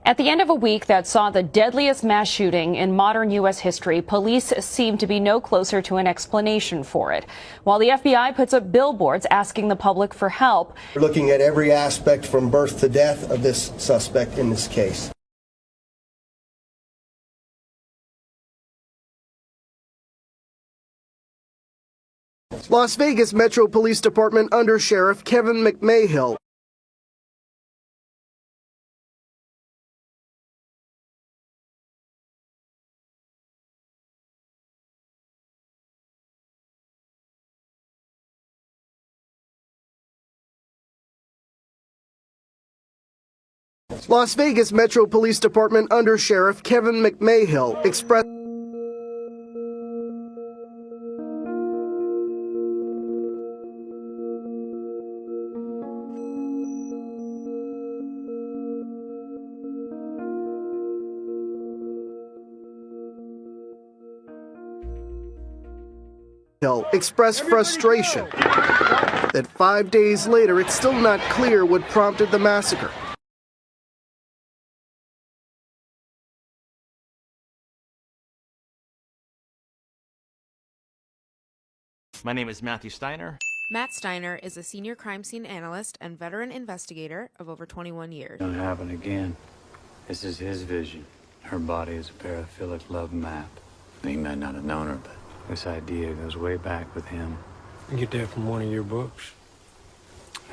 At the end of a week that saw the deadliest mass shooting in modern U.S. history, police seem to be no closer to an explanation for it. While the FBI puts up billboards asking the public for help. We're looking at every aspect from birth to death of this suspect in this case. Las Vegas Metro Police Department Under Sheriff Kevin McMahill. Las Vegas Metro Police Department Under Sheriff Kevin McMahill expressed frustration that 5 days later it's still not clear what prompted the massacre. My name is Matthew Steiner. Matt Steiner is a senior crime scene analyst and veteran investigator of over 21 years. Don't happen again. This is his vision. Her body is a paraphilic love map. He might not have known her, but this idea goes way back with him. You get that from one of your books?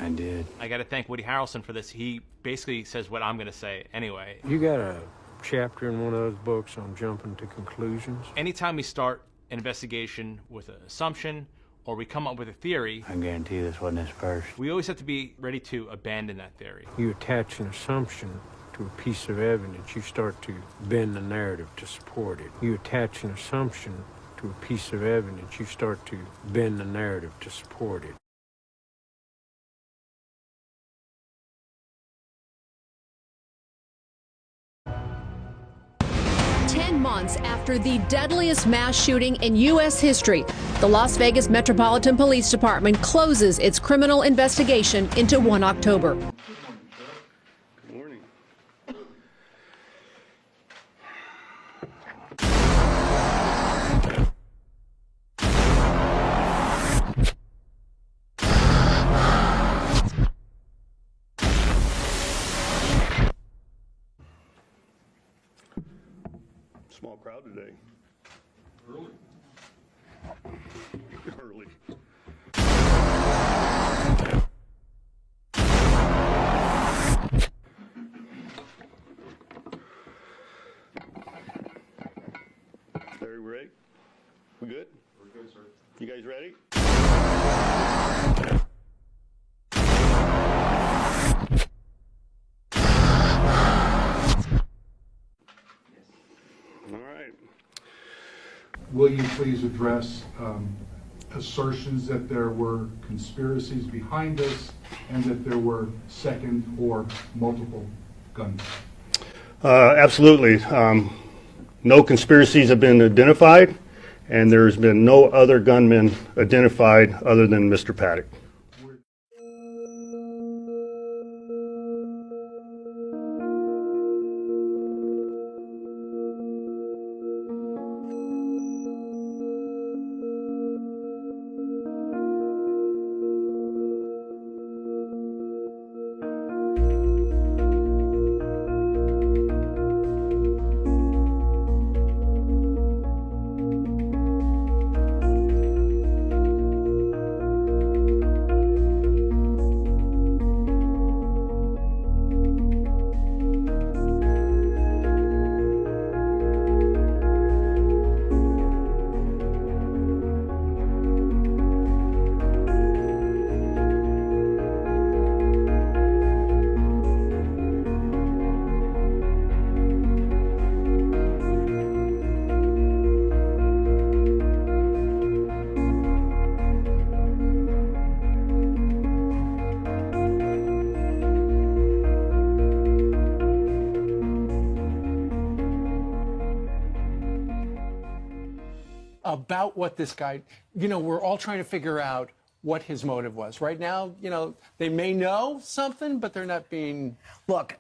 I did. I got to thank Woody Harrelson for this. He basically says what I'm going to say anyway. You got a chapter in one of those books on jumping to conclusions? Anytime we start an investigation with an assumption or we come up with a theory, I guarantee this wasn't his first. we always have to be ready to abandon that theory. You attach an assumption to a piece of evidence, you start to bend the narrative to support it. You attach an assumption to a piece of evidence, you start to bend the narrative to support it. Months after the deadliest mass shooting in U.S. history, the Las Vegas Metropolitan Police Department closes its criminal investigation into 1 October. Good morning. Small crowd today. Early. Early. Larry, we ready? We good? We're good, sir. You guys ready? All right. Will you please address assertions that there were conspiracies behind this and that there were second or multiple guns? Absolutely. No conspiracies have been identified, and there's been no other gunmen identified other than Mr. Paddock. About what this guy, you know, we're all trying to figure out what his motive was. Right now, you know, they may know something, but they're not being... Look,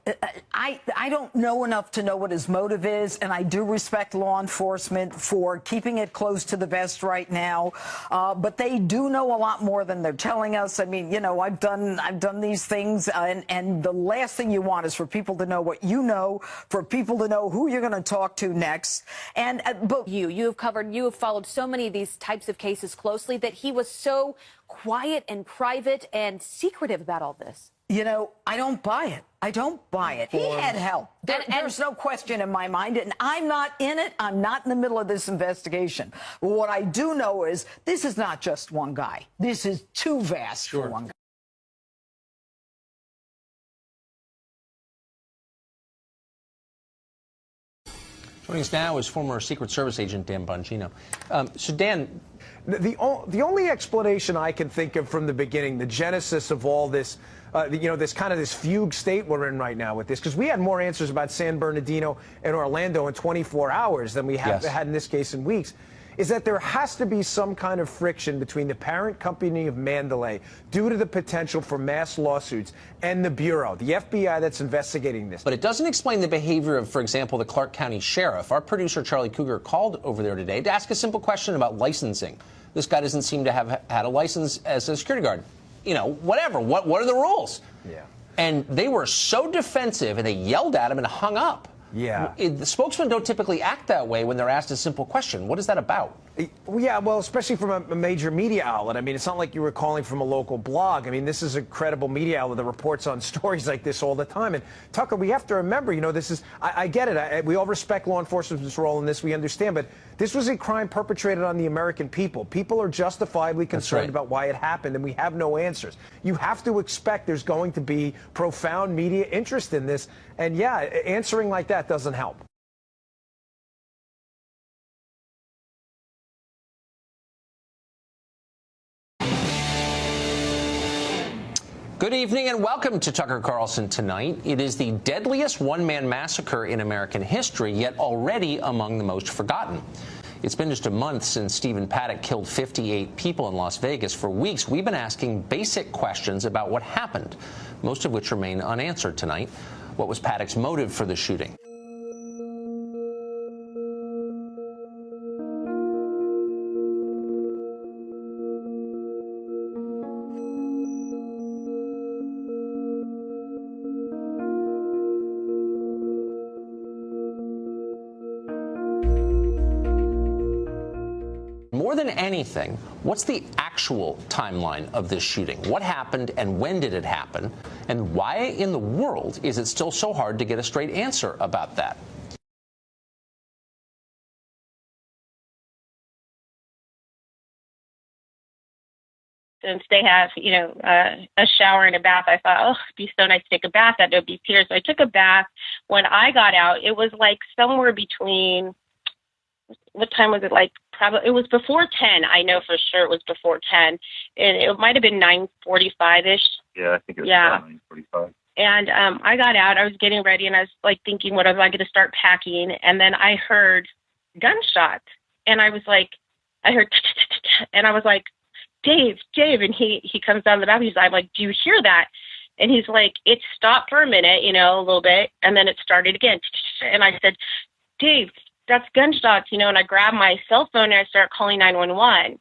I don't know enough to know what his motive is, and I do respect law enforcement for keeping it close to the vest right now. But they do know a lot more than they're telling us. I mean, you know, I've done these things, and the last thing you want is for people to know what you know, for people to know who you're going to talk to next. And but you have followed so many of these types of cases closely that he was so quiet and private and secretive about all this. You know, I don't buy it. I don't buy it. He had help. There's no question in my mind. And I'm not in it. I'm not in the middle of this investigation. But what I do know is this is not just one guy. This is too vast for one guy. Joining us now is former Secret Service agent Dan Bongino. So, Dan, the only explanation I can think of from the beginning, the genesis of all this, you know, this kind of this fugue state we're in right now with this, because we had more answers about San Bernardino and Orlando in 24 hours than we have had in this case in weeks, is that there has to be some kind of friction between the parent company of Mandalay due to the potential for mass lawsuits and the Bureau, the FBI that's investigating this. But it doesn't explain the behavior of, for example, the Clark County Sheriff. Our producer, Charlie Cougar, called over there today to ask a simple question about licensing. This guy doesn't seem to have had a license as a security guard. You know, whatever. What are the rules? Yeah. And they were so defensive, and they yelled at him and hung up. Yeah. The spokesmen don't typically act that way when they're asked a simple question. What is that about? Yeah, well, especially from a major media outlet. I mean, it's not like you were calling from a local blog. I mean, this is a credible media outlet that reports on stories like this all the time. And Tucker, we have to remember, you know, this is, I get it. We all respect law enforcement's role in this. We understand. But this was a crime perpetrated on the American people. People are justifiably concerned about why it happened, and we have no answers. You have to expect there's going to be profound media interest in this. And yeah, answering like that doesn't help. Good evening and welcome to Tucker Carlson Tonight. It is the deadliest one-man massacre in American history, yet already among the most forgotten. It's been just a month since Stephen Paddock killed 58 people in Las Vegas. For weeks, we've been asking basic questions about what happened, most of which remain unanswered tonight. What was Paddock's motive for the shooting? More than anything, what's the actual timeline of this shooting? What happened and when did it happen? And why in the world is it still so hard to get a straight answer about that? Since they have, you know, a shower and a bath, I thought, oh, it'd be so nice to take a bath. That would be tears. So I took a bath. When I got out, it was like somewhere between, what time was it? Like, probably, it was before 10. I know for sure it was before 10. And it might have been 9:45-ish. Yeah, I think it was about 9:45. And I got out. I was getting ready, and I was, like, thinking, what am I going to start packing? And then I heard gunshots. And I was like, I heard, and I was like, Dave. And he comes down the balcony. I'm like, do you hear that? And he's like, it stopped for a minute, you know, a little bit, and then it started again. And I said, Dave, that's gunshots, you know, and I grabbed my cell phone and I started calling 911.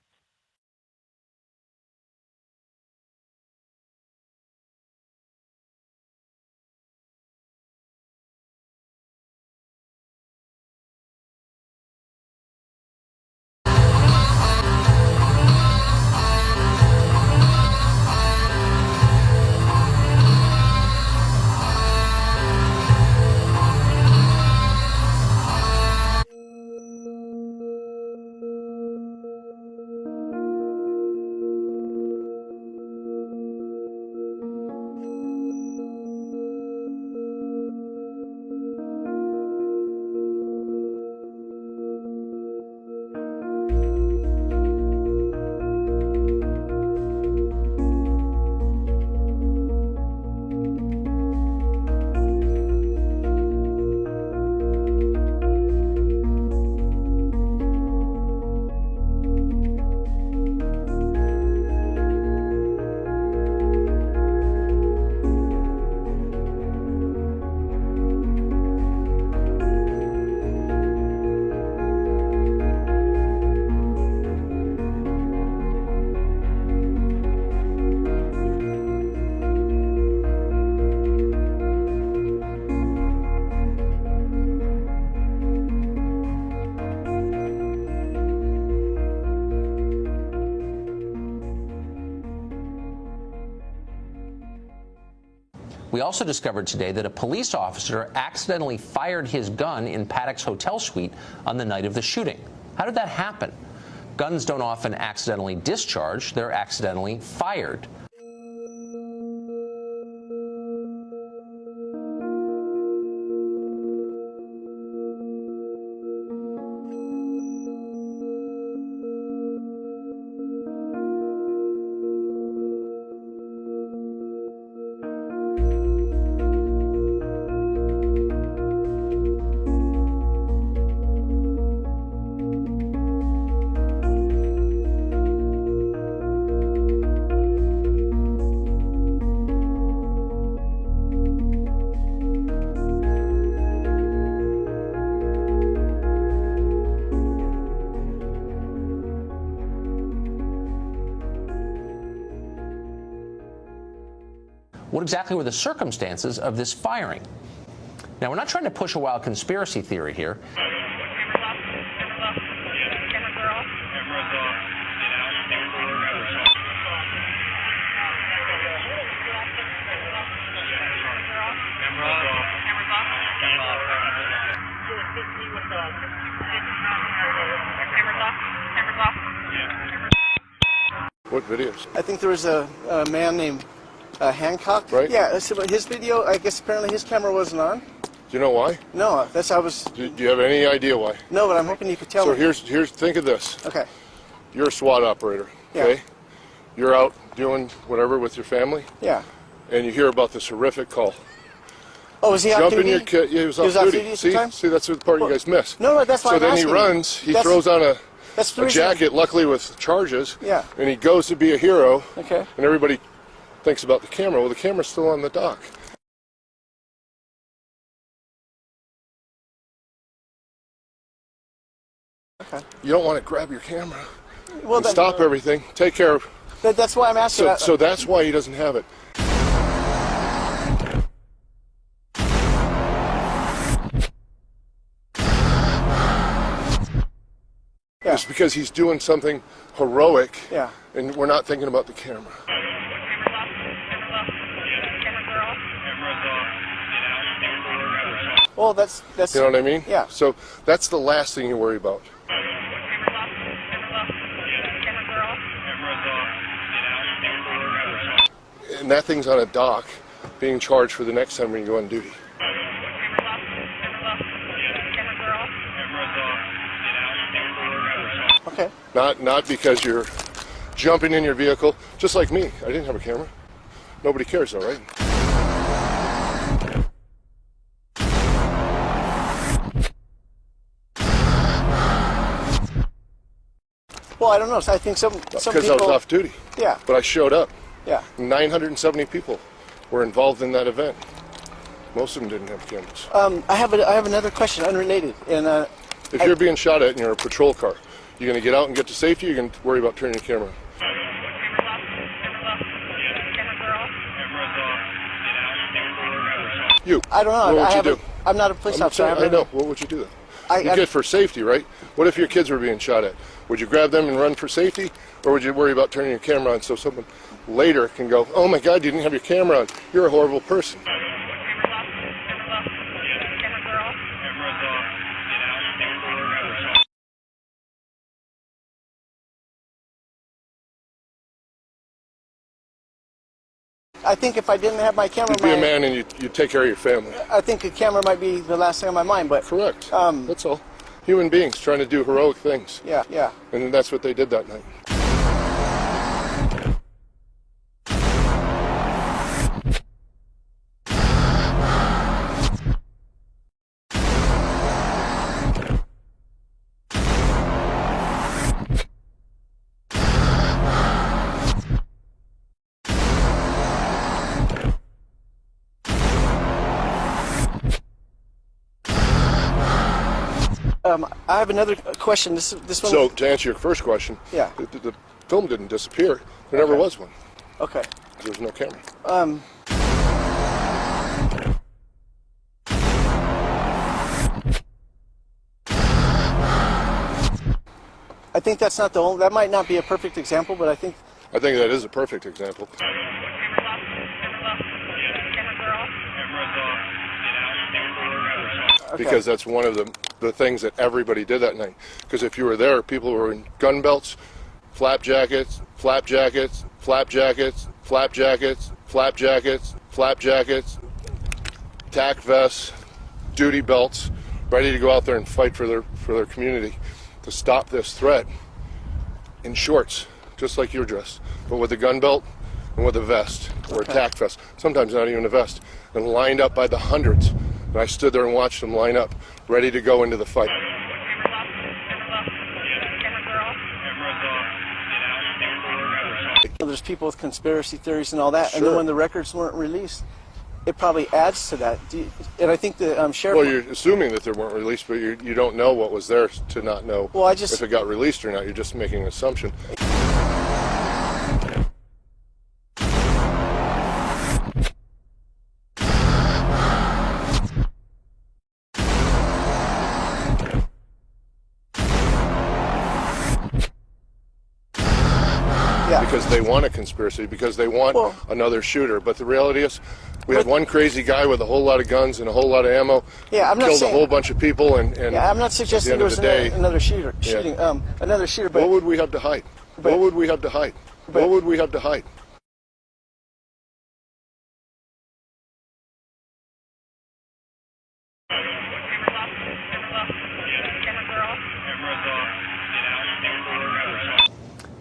We also discovered today that a police officer accidentally fired his gun in Paddock's hotel suite on the night of the shooting. How did that happen? Guns don't often accidentally discharge, they're accidentally fired. What exactly were the circumstances of this firing? Now, we're not trying to push a wild conspiracy theory here. What videos? I think there was a man named Hancock. Right. Yeah, so his video, I guess apparently his camera wasn't on. Do you know why? No, that's I was. Do you have any idea why? No, but I'm hoping you could tell me. So here's think of this. Okay. You're a SWAT operator. Okay. Yeah. You're out doing whatever with your family. Yeah. And you hear about this horrific call. Oh, was he off duty? Yeah, he was off duty. See, that's the part you guys missed. No, that's why So I'm then asking he runs. He throws on a jacket, luckily with charges. Yeah. And he goes to be a hero. Okay. And everybody thinks about the camera. Well, the camera's still on the dock. Okay. You don't want to grab your camera. Well, and stop everything. Take care of. That's why I'm asking. So that's why he doesn't have it. Yeah. It's because he's doing something heroic. Yeah. And we're not thinking about the camera. Well, that's. You know what I mean? Yeah. So that's the last thing you worry about. And that thing's on a dock, being charged for the next time when you go on duty. Okay. Not because you're jumping in your vehicle, just like me. I didn't have a camera. Nobody cares, though, right? Well, I don't know. So I think some Because people. I was off duty. Yeah. But I showed up. Yeah. 970 people were involved in that event. Most of them didn't have cameras. I have another question, unrelated, and. If you're being shot at and you're in a patrol car, you're going to get out and get to safety, or you're going to worry about turning your camera on? You. I don't know. What would you do? I'm not a police officer. I know. What would you do then? You get for safety, right? What if your kids were being shot at? Would you grab them and run for safety? Or would you worry about turning your camera on so someone later can go, oh my God, you didn't have your camera on. You're a horrible person. I think if I didn't have my camera, You'd be a man and you'd take care of your family. I think a camera might be the last thing on my mind, but... Correct. That's all. Human beings trying to do heroic things. Yeah, yeah. And that's what they did that night. I have another question. This one. So, to answer your first question, yeah, the film didn't disappear. There never was one. Okay. There was no camera. I think that's not the only. That might not be a perfect example, but I think that is a perfect example. because that's one of the things that everybody did that night. Because if you were there, people were in gun belts, flap jackets, flap jackets, flap jackets, flap jackets, flap jackets, flap jackets, tack vests, duty belts, ready to go out there and fight for their community to stop this threat in shorts, just like you're dressed, but with a gun belt and with a vest or a tack vest, sometimes not even a vest, and lined up by the hundreds. And I stood there and watched them line up, ready to go into the fight. There's people with conspiracy theories and all that, Sure. and then when the records weren't released, it probably adds to that. And I think the sheriff... Well, you're assuming that they weren't released, but you don't know what was there to not know if it got released or not. You're just making an assumption. Because they want a conspiracy, because they want another shooter. But the reality is, we had one crazy guy with a whole lot of guns and a whole lot of ammo, killed a whole bunch of people, and I'm not suggesting there was another shooting. Another shooter. But what would we have to hide? What would we have to hide? What would we have to hide?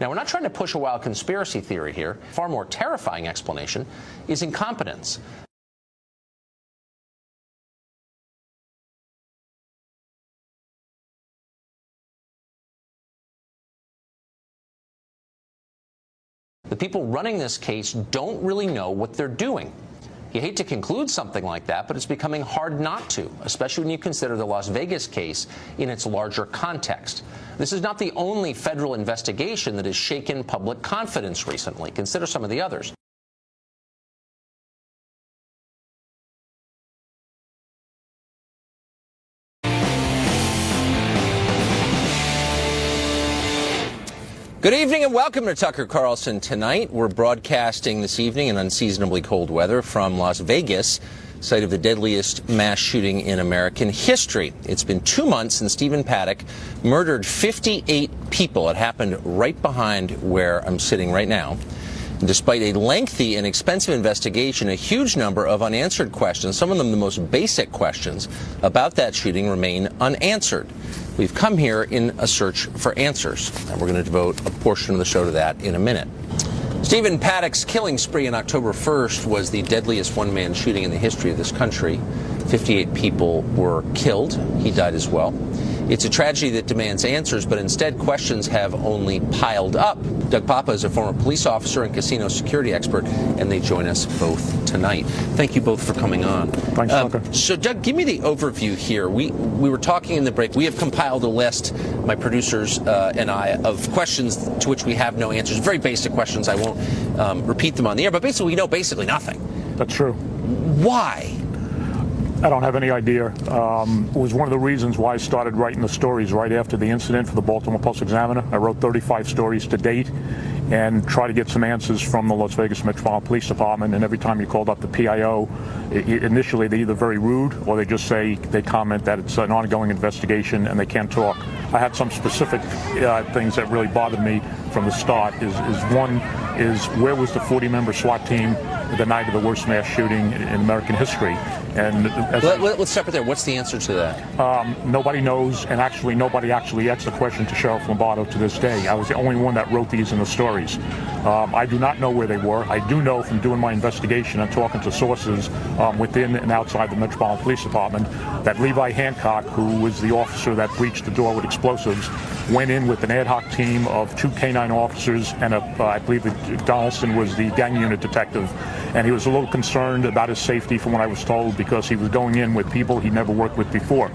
Now, we're not trying to push a wild conspiracy theory here. Far more terrifying explanation is incompetence. The people running this case don't really know what they're doing. You hate to conclude something like that, but it's becoming hard not to, especially when you consider the Las Vegas case in its larger context. This is not the only federal investigation that has shaken public confidence recently. Consider some of the others. Good evening and welcome to Tucker Carlson Tonight. We're broadcasting this evening in unseasonably cold weather from Las Vegas, site of the deadliest mass shooting in American history. It's been 2 months since Stephen Paddock murdered 58 people. It happened right behind where I'm sitting right now. And despite a lengthy and expensive investigation, a huge number of unanswered questions, some of them the most basic questions about that shooting, remain unanswered. We've come here in a search for answers, and we're going to devote a portion of the show to that in a minute. Stephen Paddock's killing spree on October 1st was the deadliest one-man shooting in the history of this country. 58 people were killed. He died as well. It's a tragedy that demands answers, but instead questions have only piled up. Doug Papa is a former police officer and casino security expert, and they join us both tonight. Thank you both for coming on. Thanks, Tucker. So, Doug, give me the overview here. We were talking in the break. We have compiled a list, my producers and I, of questions to which we have no answers. Very basic questions. I won't repeat them on the air, but basically we know basically nothing. That's true. Why? I don't have any idea. It was one of the reasons why I started writing the stories right after the incident for the Baltimore Post-Examiner. I wrote 35 stories to date and try to get some answers from the Las Vegas Metropolitan Police Department. And every time you called up the PIO, initially they're either very rude or they just say, they comment that it's an ongoing investigation and they can't talk. I had some specific things that really bothered me from the start. One is where was the 40-member SWAT team the night of the worst mass shooting in American history? And let's start there. What's the answer to that? Nobody knows, and actually nobody actually asked the question to Sheriff Lombardo to this day. I was the only one that wrote these in the stories. I do not know where they were. I do know from doing my investigation and talking to sources within and outside the Metropolitan Police Department that Levi Hancock, who was the officer that breached the door with explosives, went in with an ad hoc team of 2 canine officers and I believe that Donaldson was the gang unit detective. And he was a little concerned about his safety from what I was told because he was going in with people he never worked with before.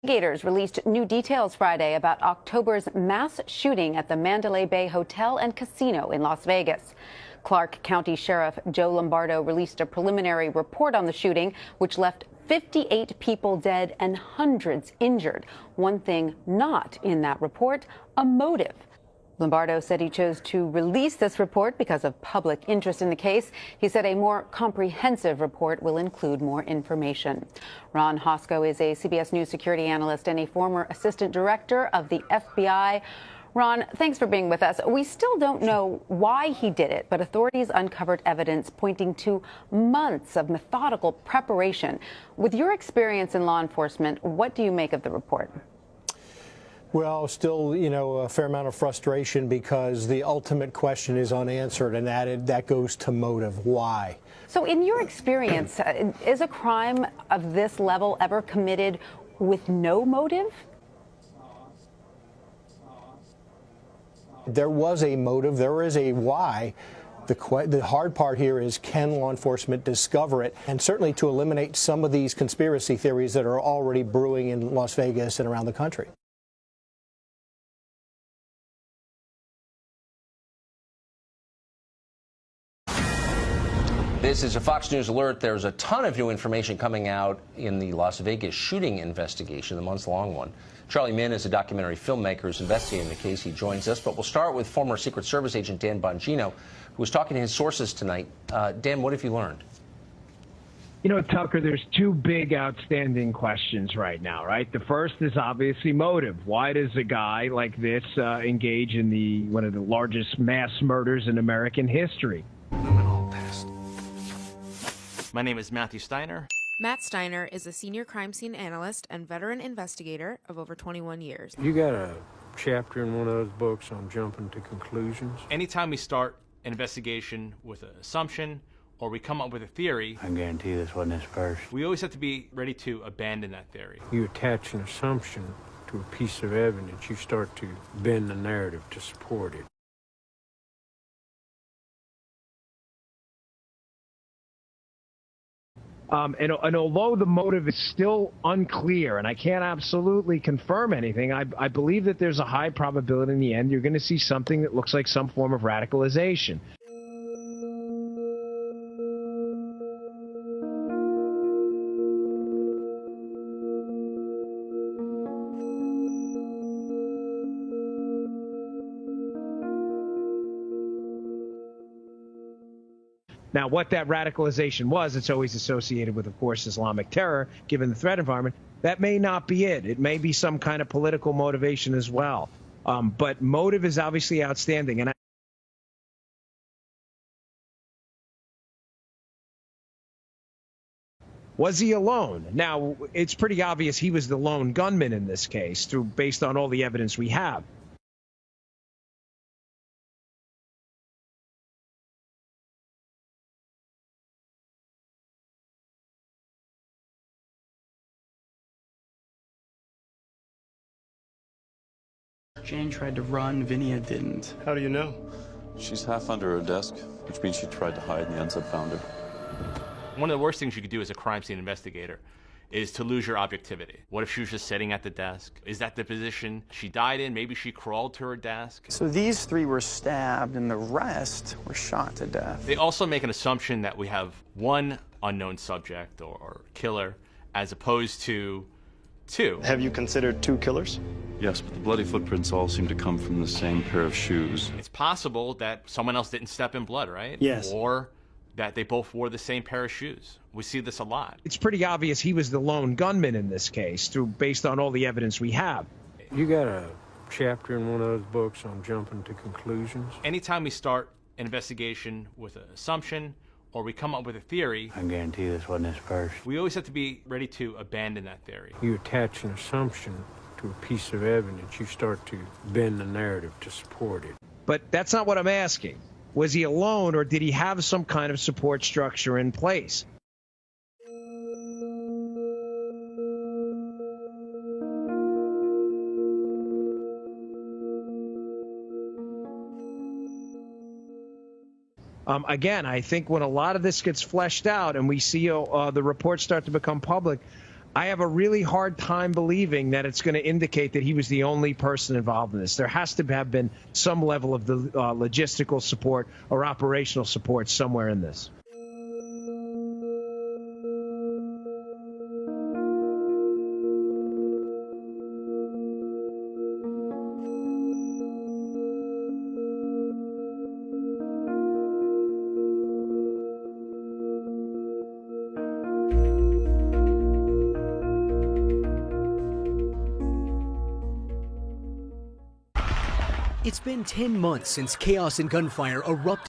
Investigators released new details Friday about October's mass shooting at the Mandalay Bay Hotel and Casino in Las Vegas. Clark County Sheriff Joe Lombardo released a preliminary report on the shooting, which left 58 people dead and hundreds injured. One thing not in that report, a motive. Lombardo said he chose to release this report because of public interest in the case. He said a more comprehensive report will include more information. Ron Hosko is a CBS News security analyst and a former assistant director of the FBI. Ron, thanks for being with us. We still don't know why he did it, but authorities uncovered evidence pointing to months of methodical preparation. With your experience in law enforcement, what do you make of the report? Well, still, a fair amount of frustration because the ultimate question is unanswered, and that goes to motive. Why? So in your experience, is a crime of this level ever committed with no motive? There was a motive. There is a why. The hard part here is, can law enforcement discover it? And certainly to eliminate some of these conspiracy theories that are already brewing in Las Vegas and around the country. This is a Fox News alert. There's a ton of new information coming out in the Las Vegas shooting investigation, the months-long one. Charlie Minn is a documentary filmmaker who's investigating the case. He joins us, but we'll start with former Secret Service agent Dan Bongino, who was talking to his sources tonight. Dan, what have you learned? Tucker, there's two big outstanding questions right now, right? The first is obviously motive. Why does a guy like this engage in one of the largest mass murders in American history? My name is Matthew Steiner. Matt Steiner is a senior crime scene analyst and veteran investigator of over 21 years. You got a chapter in one of those books on jumping to conclusions? Anytime we start an investigation with an assumption or we come up with a theory, I guarantee this wasn't his purse. we always have to be ready to abandon that theory. You attach an assumption to a piece of evidence, you start to bend the narrative to support it. And although the motive is still unclear, and I can't absolutely confirm anything, I believe that there's a high probability in the end you're going to see something that looks like some form of radicalization. Now, what that radicalization was, it's always associated with, of course, Islamic terror, given the threat environment. That may not be it. It may be some kind of political motivation as well. But motive is obviously outstanding. And was he alone? Now, it's pretty obvious he was the lone gunman in this case, based on all the evidence we have. Jane tried to run, Vinia didn't. How do you know? She's half under her desk, which means she tried to hide and the ends up found her. One of the worst things you could do as a crime scene investigator is to lose your objectivity. What if she was just sitting at the desk? Is that the position she died in? Maybe she crawled to her desk. So these three were stabbed and the rest were shot to death. They also make an assumption that we have one unknown subject or killer as opposed to two. Have you considered two killers? Yes, but the bloody footprints all seem to come from the same pair of shoes. It's possible that someone else didn't step in blood, right? Yes. Or that they both wore the same pair of shoes. We see this a lot. It's pretty obvious he was the lone gunman in this case, based on all the evidence we have. You got a chapter in one of those books on jumping to conclusions? Anytime we start an investigation with an assumption or we come up with a theory, I guarantee this wasn't his purse. we always have to be ready to abandon that theory. You attach an assumption to a piece of evidence, you start to bend the narrative to support it. But that's not what I'm asking. Was he alone, or did he have some kind of support structure in place? Again, I think when a lot of this gets fleshed out and we see the reports start to become public, I have a really hard time believing that it's going to indicate that he was the only person involved in this. There has to have been some level of the logistical support or operational support somewhere in this. It's been 10 months since chaos and gunfire erupted.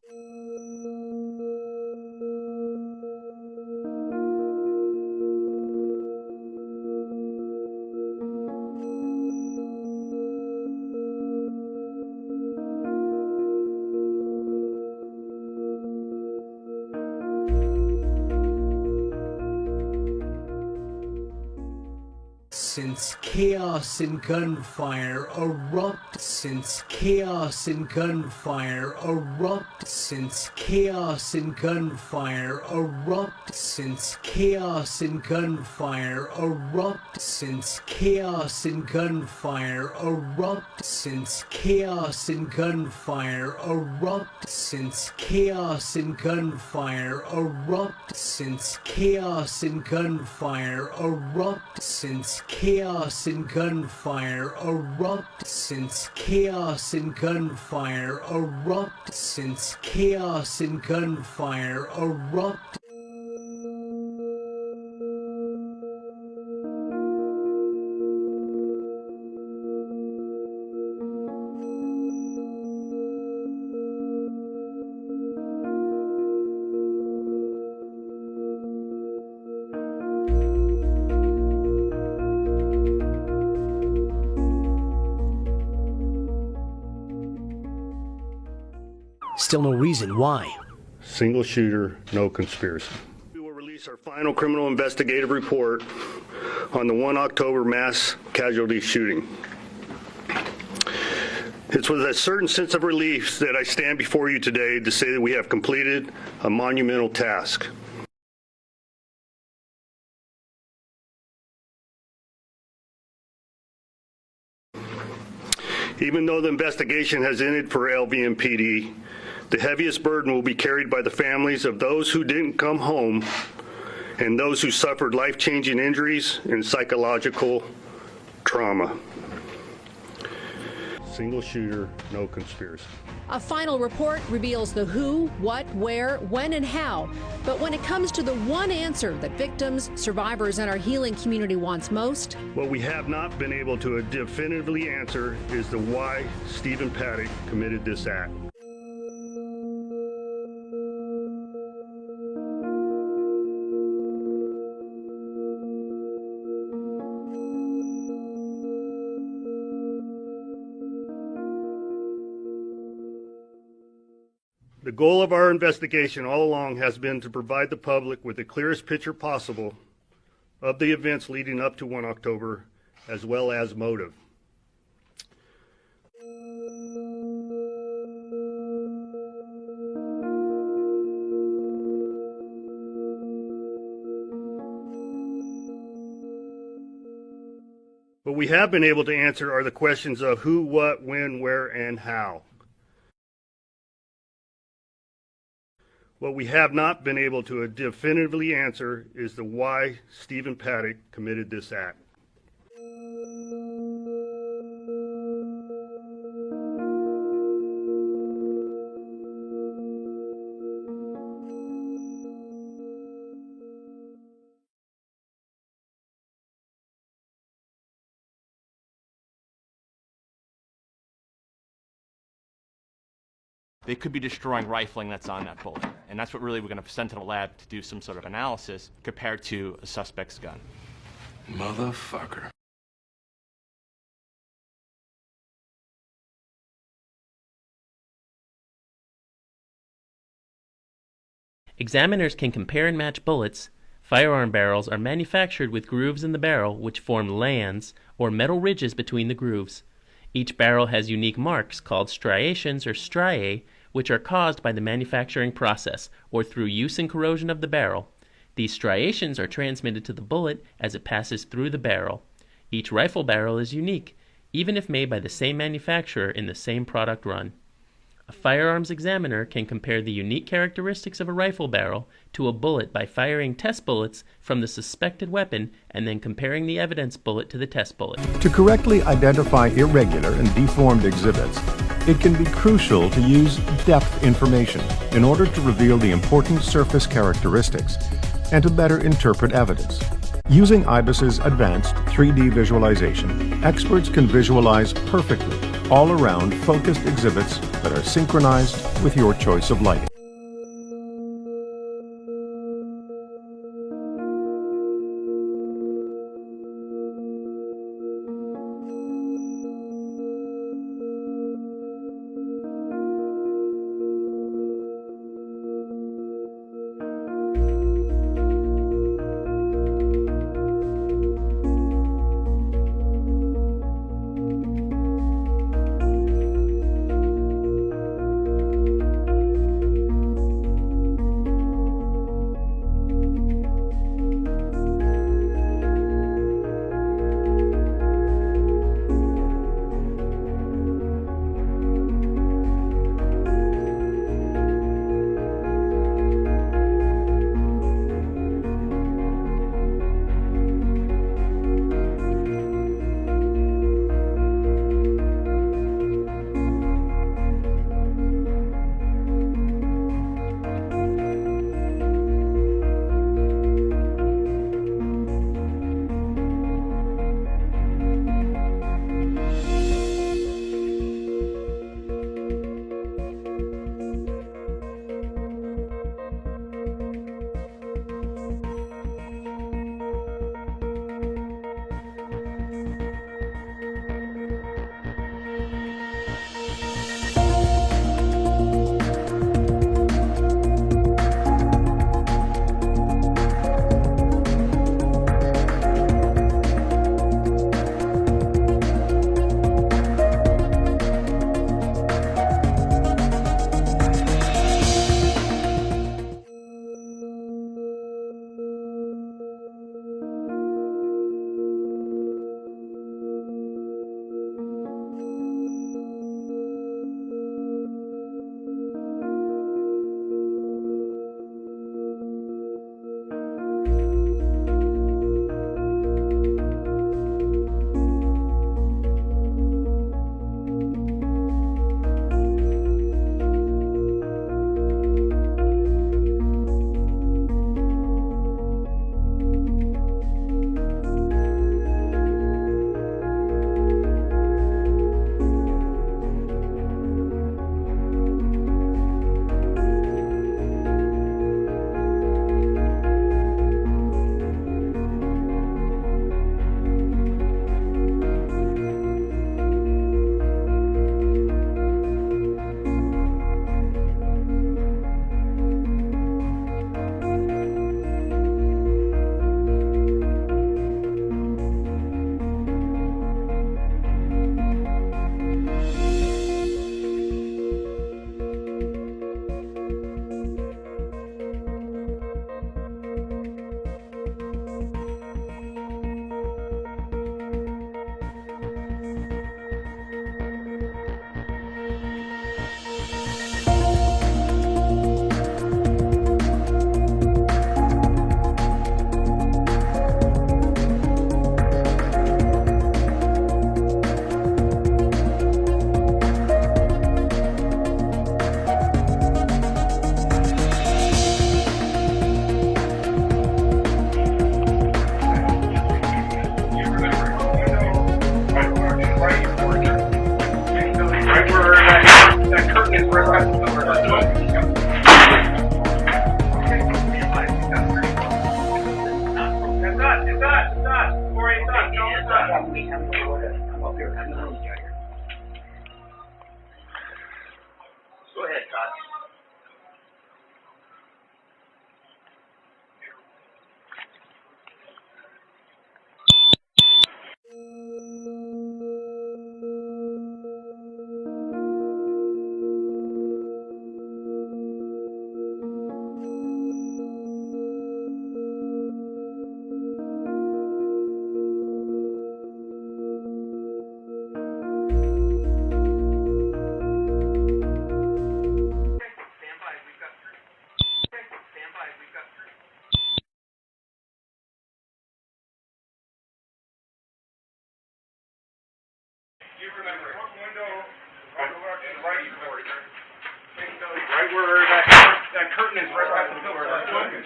Since chaos and gunfire erupt, since chaos and gunfire erupt, since chaos and gunfire erupt, since chaos and gunfire erupt, since chaos and gunfire erupt, since chaos and gunfire erupt, since chaos and gunfire erupt, since chaos and gunfire erupt, since chaos and gunfire erupt, since chaos and gunfire erupt, since chaos and gunfire erupt. Still no reason why. Single shooter, no conspiracy. We will release our final criminal investigative report on the 1 October mass casualty shooting. It's with a certain sense of relief that I stand before you today to say that we have completed a monumental task. Even though the investigation has ended for LVMPD, the heaviest burden will be carried by the families of those who didn't come home and those who suffered life-changing injuries and psychological trauma. Single shooter, no conspiracy. A final report reveals the who, what, where, when, and how. But when it comes to the one answer that victims, survivors, and our healing community wants most, what we have not been able to definitively answer is the why Stephen Paddock committed this act. The goal of our investigation all along has been to provide the public with the clearest picture possible of the events leading up to 1 October, as well as motive. What we have been able to answer are the questions of who, what, when, where, and how. What we have not been able to definitively answer is the why Stephen Paddock committed this act. They could be destroying rifling that's on that bullet. And that's what really we're going to send to the lab to do some sort of analysis compared to a suspect's gun. Motherfucker. Examiners can compare and match bullets. Firearm barrels are manufactured with grooves in the barrel which form lands or metal ridges between the grooves. Each barrel has unique marks called striations or striae, which are caused by the manufacturing process or through use and corrosion of the barrel. These striations are transmitted to the bullet as it passes through the barrel. Each rifle barrel is unique, even if made by the same manufacturer in the same product run. A firearms examiner can compare the unique characteristics of a rifle barrel to a bullet by firing test bullets from the suspected weapon and then comparing the evidence bullet to the test bullet. To correctly identify irregular and deformed exhibits, it can be crucial to use depth information in order to reveal the important surface characteristics and to better interpret evidence. Using IBIS's advanced 3D visualization, experts can visualize perfectly all-around focused exhibits that are synchronized with your choice of lighting. Go ahead, Todd. Right where that curtain is, right past the pillar. Okay,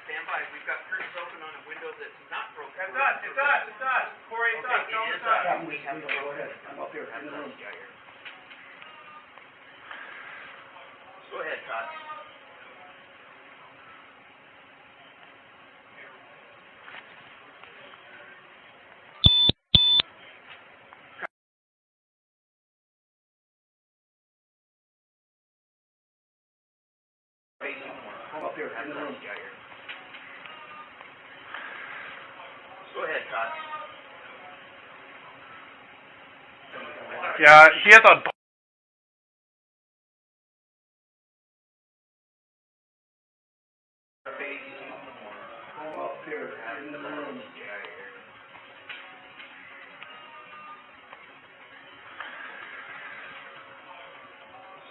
stand by. We've got curtains open on a window that's not broken. It's us. Corey, it's us. Tell us us. We have to go ahead. I'm up here. Go ahead, Todd. Come up here. Go ahead, Todd. Yeah, he has a.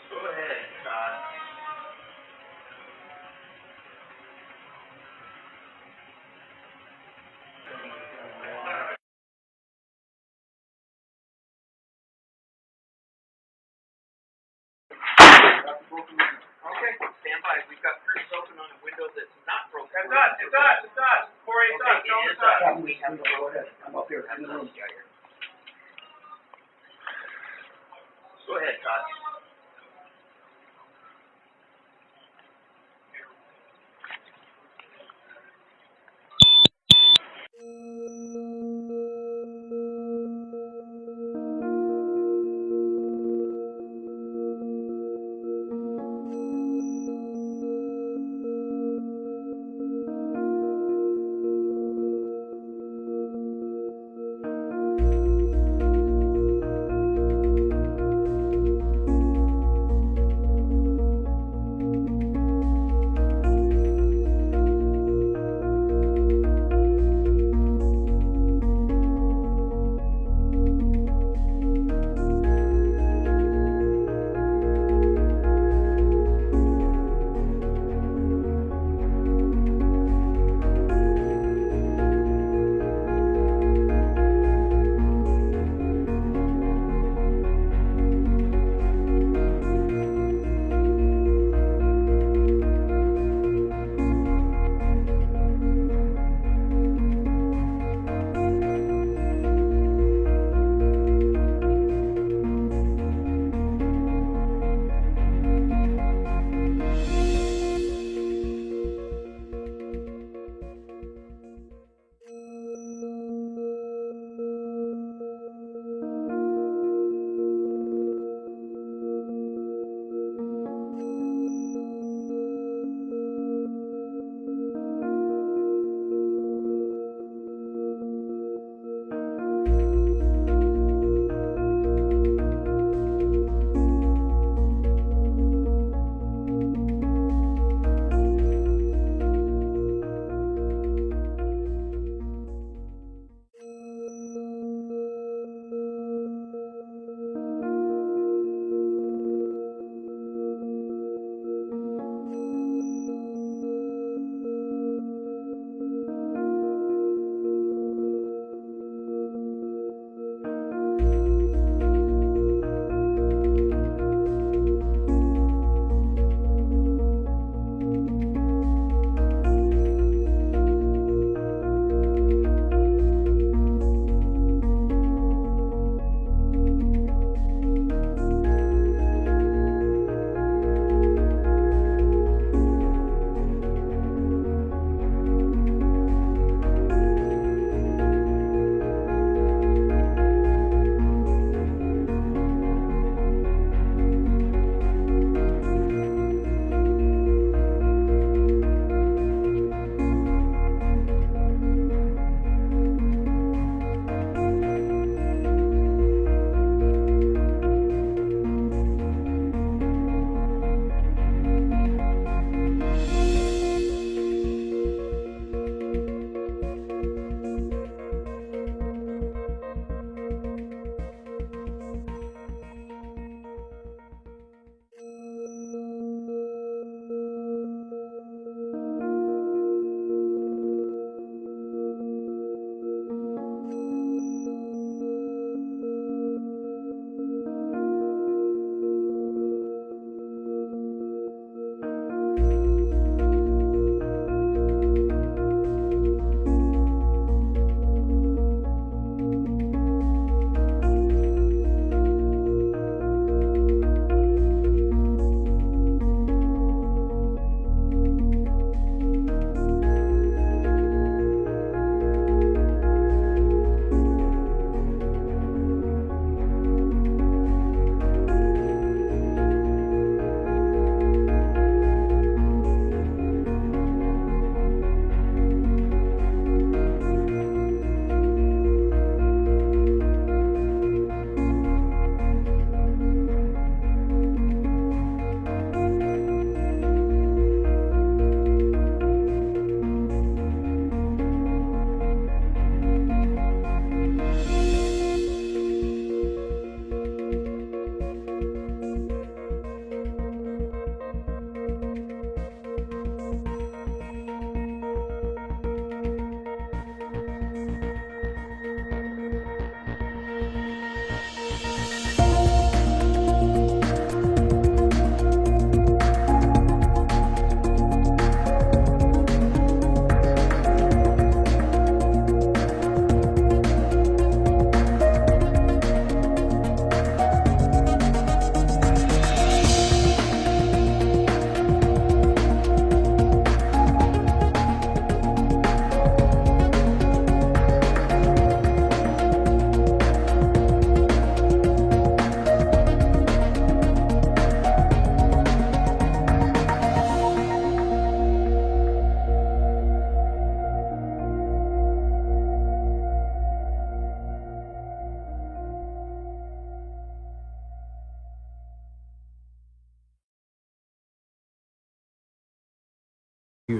Go ahead, Todd. Okay, stand by. We've got curtains open on a window that's not broken. It's us. Corey, it's us. Tell us us. We have to go ahead. I'm up here. Go ahead, Todd.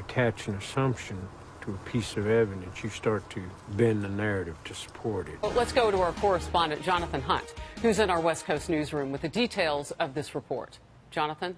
attach an assumption to a piece of evidence, you start to bend the narrative to support it. Well, let's go to our correspondent, Jonathan Hunt, who's in our West Coast newsroom with the details of this report. Jonathan?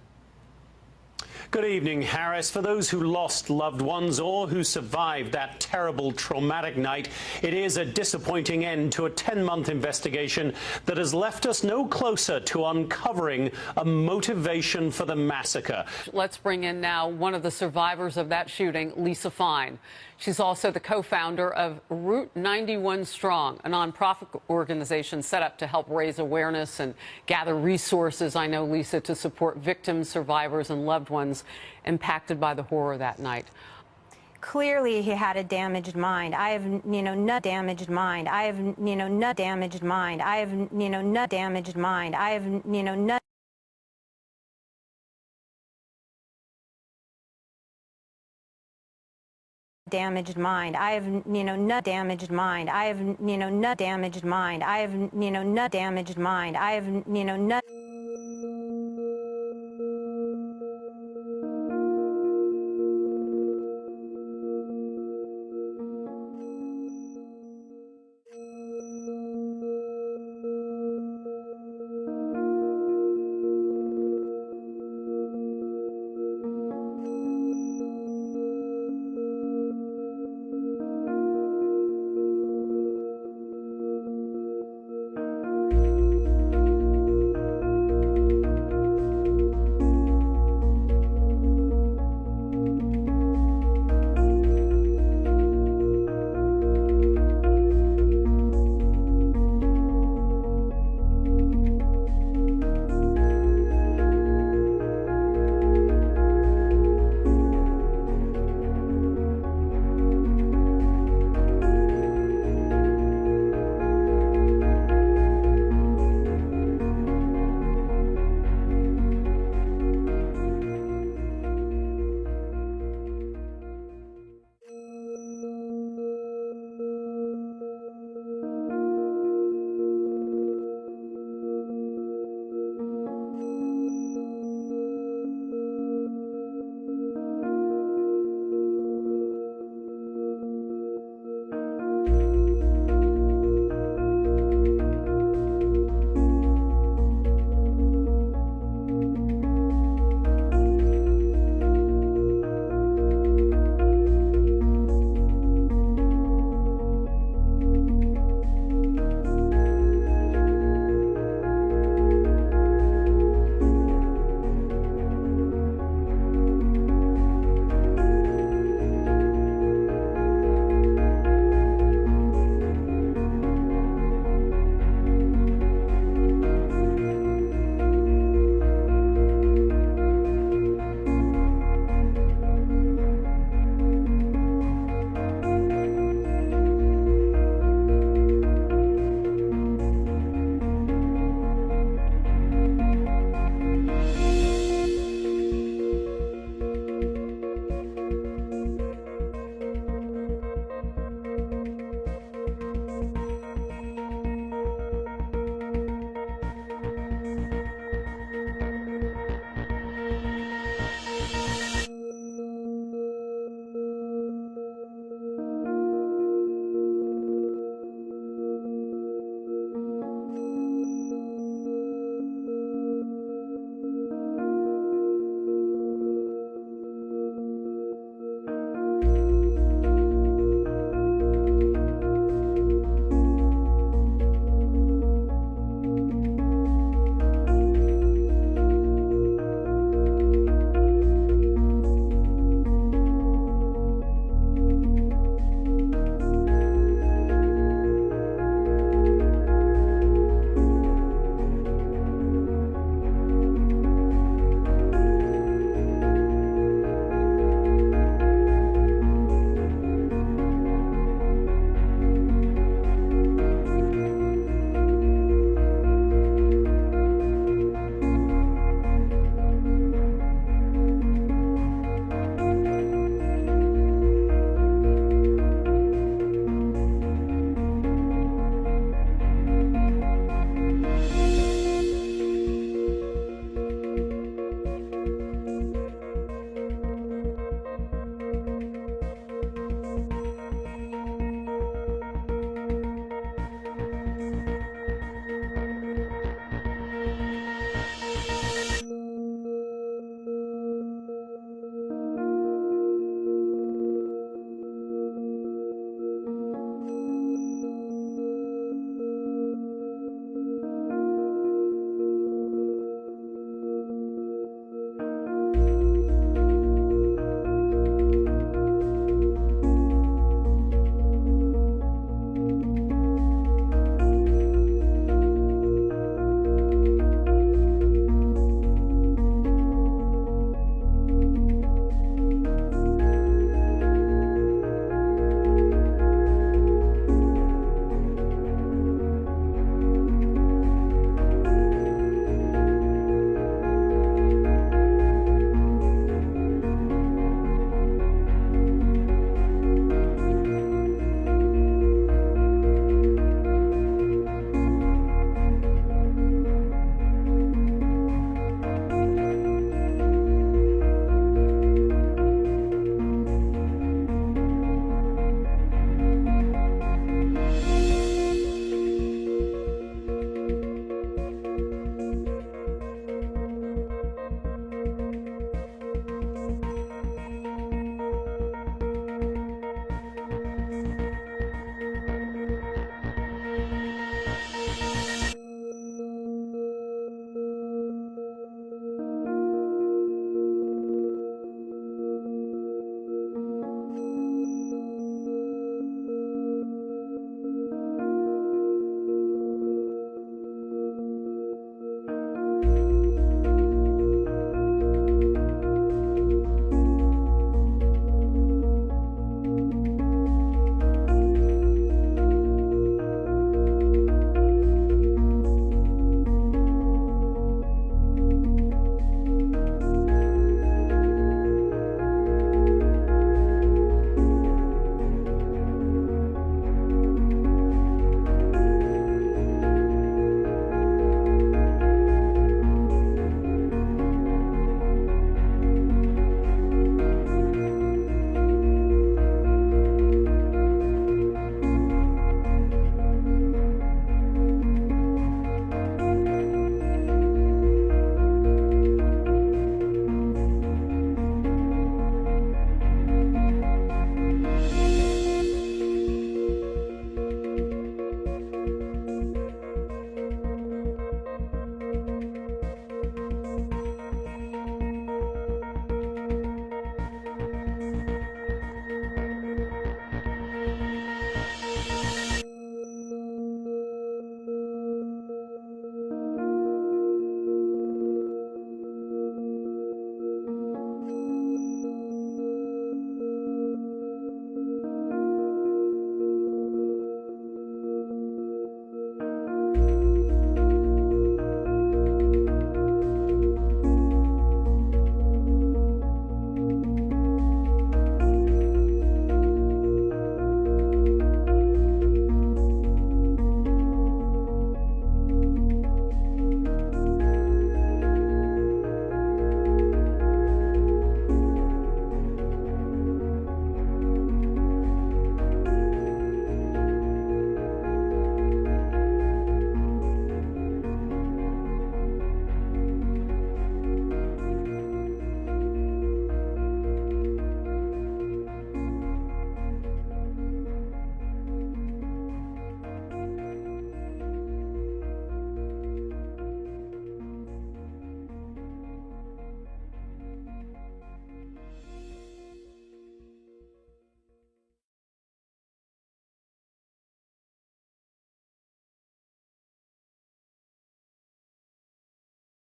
Good evening, Harris. For those who lost loved ones or who survived that terrible, traumatic night, it is a disappointing end to a 10-month investigation that has left us no closer to uncovering a motivation for the massacre. Let's bring in now one of the survivors of that shooting, Lisa Fine. She's also the co-founder of Route 91 Strong, a nonprofit organization set up to help raise awareness and gather resources, I know, Lisa, to support victims, survivors, and loved ones impacted by the horror that night. Clearly, he had a damaged mind. I have, not damaged mind. I have, not damaged mind. I have, not damaged mind. I have, not damaged mind. I have, not damaged mind. I have, not damaged mind. I have, not damaged mind. I have, not